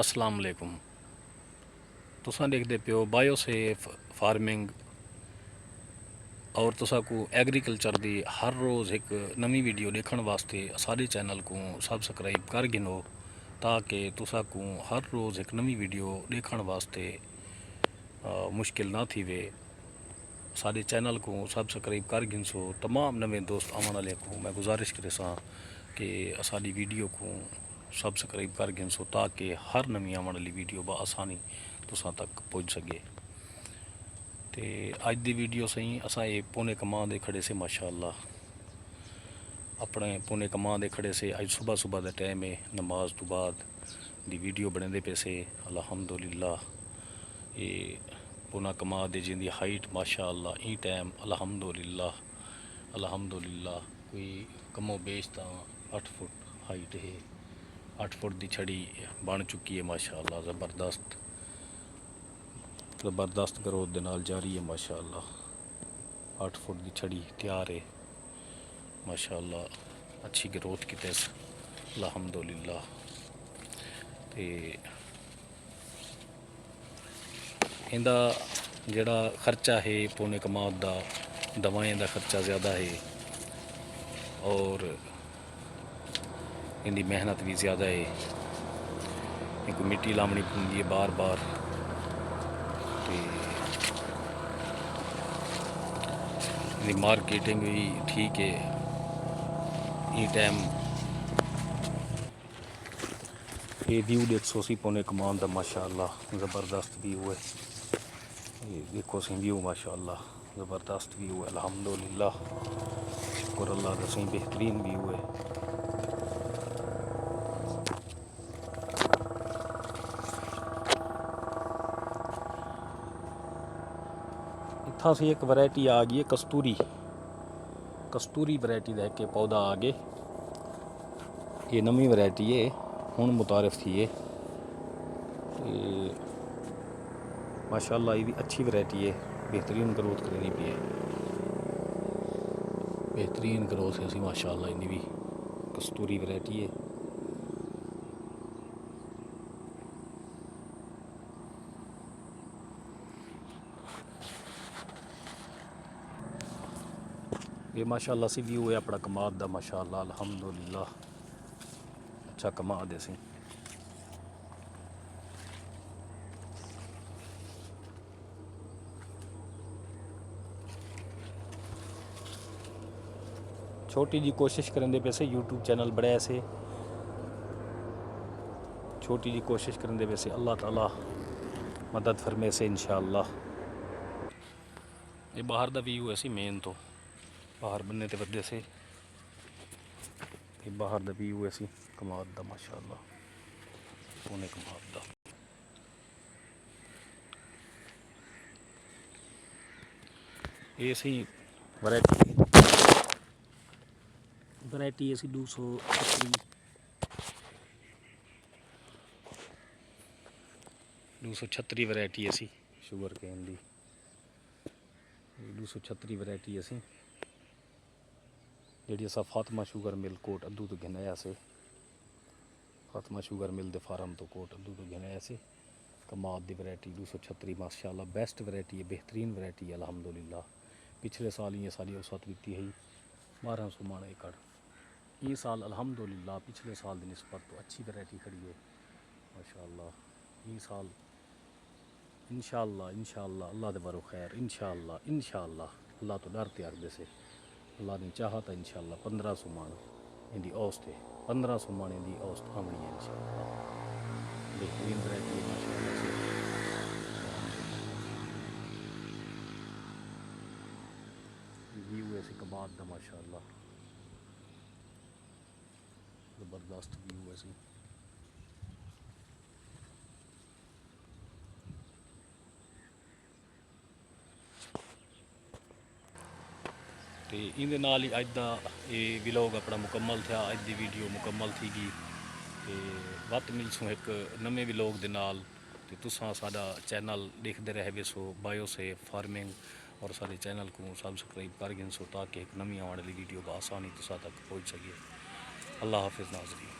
अस्सलाम वालेकुम। तुसां देखदे पियो बायोसेफ फार्मिंग और तुसा को एग्रीकल्चर दी हर रोज़ एक नवी वीडियो देखने वास्ते सारे चैनल को सबसक्राइब कर गिनो ताकि तुसा को हर रोज़ एक नवी वीडियो देखने वास्ते मुश्किल ना थी वे। सारे चैनल को सबसक्राइब कर गिनसो। तमाम नवे दोस्त आने वाले को मैं गुजारिश करे सा कि सारी वीडियो को सबसक्राइब कर गिनसो ताकि हर नवी आने वाली वीडियो बआसानी तुसा तक पहुँच सके। तो अज की वीडियो सही असा ये पौने कमां दे खड़े से माशाअल्लाह अपने पौने कमां दे खड़े से अज सुबह सुबह का टाइम है नमाज तो बाद दी वीडियो बने पे से अल्हम्दुलिल्लाह। ये पौना कमां दे जिंदी हाइट माशाअल्लाह ई टाइम अल्हम्दुलिल्लाह अल्हम्दुलिल्लाह कोई कमो बेच तो 8 फुट हाइट है। 8 फुट की छड़ी बन चुकी है माशाअल्लाह। ज़बरदस्त ग्रोथ दे नाल जारी है माशाअल्लाह। 8 फुट की छड़ी तैयार है माशाअल्लाह। अच्छी ग्रोथ की अल्हम्दुलिल्लाह। तो इंदा जड़ा खर्चा है पौने कमाद का दवाएं का खर्चा ज़्यादा है और इनकी मेहनत भी ज़्यादा है। इनको मिट्टी लावनी पड़ती है बार बार। इनकी मार्केटिंग भी ठीक है। ये टाइम ये व्यू देखो सी पौने कमान का माशाअल्लाह ज़बरदस्त व्यू है। ये देखो सी व्यू माशाअल्लाह ज़बरदस्त व्यू है अल्हम्दुलिल्लाह। शुक्र अल्लाह का सही बेहतरीन व्यू है। इतना सी एक वैरायटी आ गई है कस्तूरी वैरायटी का एक पौधा आ गए। ये नवी वैरायटी है हुण मुतारफ थी है। माशाअल्लाह ये भी अच्छी वैरायटी है। बेहतरीन ग्रोथ करनी पी है। बेहतरीन ग्रोथ है सी माशाअल्लाह। इनकी भी कस्तूरी वैरायटी है। ये माशाअल्लाह सी व्यू है अपना कमाद दा माशाअल्लाह अल्हम्दुलिल्लाह। अच्छा कमाद है सी। छोटी जी कोशिश करेंगे पैसे यूट्यूब चैनल बड़े ऐसे छोटी जी कोशिश करेंगे पैसे अल्लाह ताला मदद फरमे से इंशाअल्लाह। ये बाहर का व्यू है सी मेन तो बाहर बनने ते वजह से ये बाहर का व्यू है सी कमाद दा माशाअल्लाह पौने कमाद दा। ये सी वैरायटी ऐसी 236 वैरायटी ऐसी शुगर केन दी 236 वैरायटी असी जी असा फातिमा शुगर मिल कोट अद्दू तो गिनाया से फातिमा शुगर मिल दे फार्म तो कोट अद्दू तो गिनाया से कमाद की वैरायटी 236 माशाअल्लाह बेस्ट वैरायटी है बेहतरीन वैरायटी है अल्हम्दुलिल्लाह। पिछले साल ये सारी औसत बीती है 1200 मन एकड़। ये साल अल्हम्दुलिल्लाह पिछले साल की निस्बत तो अच्छी वैरायटी खड़ी है माशाअल्लाह। ये साल इंशाअल्लाह इंशाअल्लाह अल्लाह दे बरो खैर इंशाअल्लाह इंशाअल्लाह अल्लाह तो डर त्याग दे से अल्लाह ने चाहा तो इंशाअल्लाह 1500 मन इनकी औसत है 1500 मन इनकी औसत आमनी है इंशाअल्लाह। बेहतरीन वैरायटी है माशाअल्लाह से। व्यू ऐसे कमाद दा माशाअल्लाह ज़बरदस्त व्यू ऐसी। तो इंदे नाल ही अज दा ये व्लॉग अपना मुकम्मल था। अज दी वीडियो मुकम्मल थी गई तो वत मिलसूँ एक नवे व्लॉग दे नाल। ते तुसां साडा चैनल देखते रह बेसो बायोसेफ फार्मिंग और सारे चैनल को सबसक्राइब कर गिनसो ताकि एक नवी आने वाली वीडियो बआसानी तुसा तक पहुँच सके। अल्लाह हाफिज़ नाज़रीन।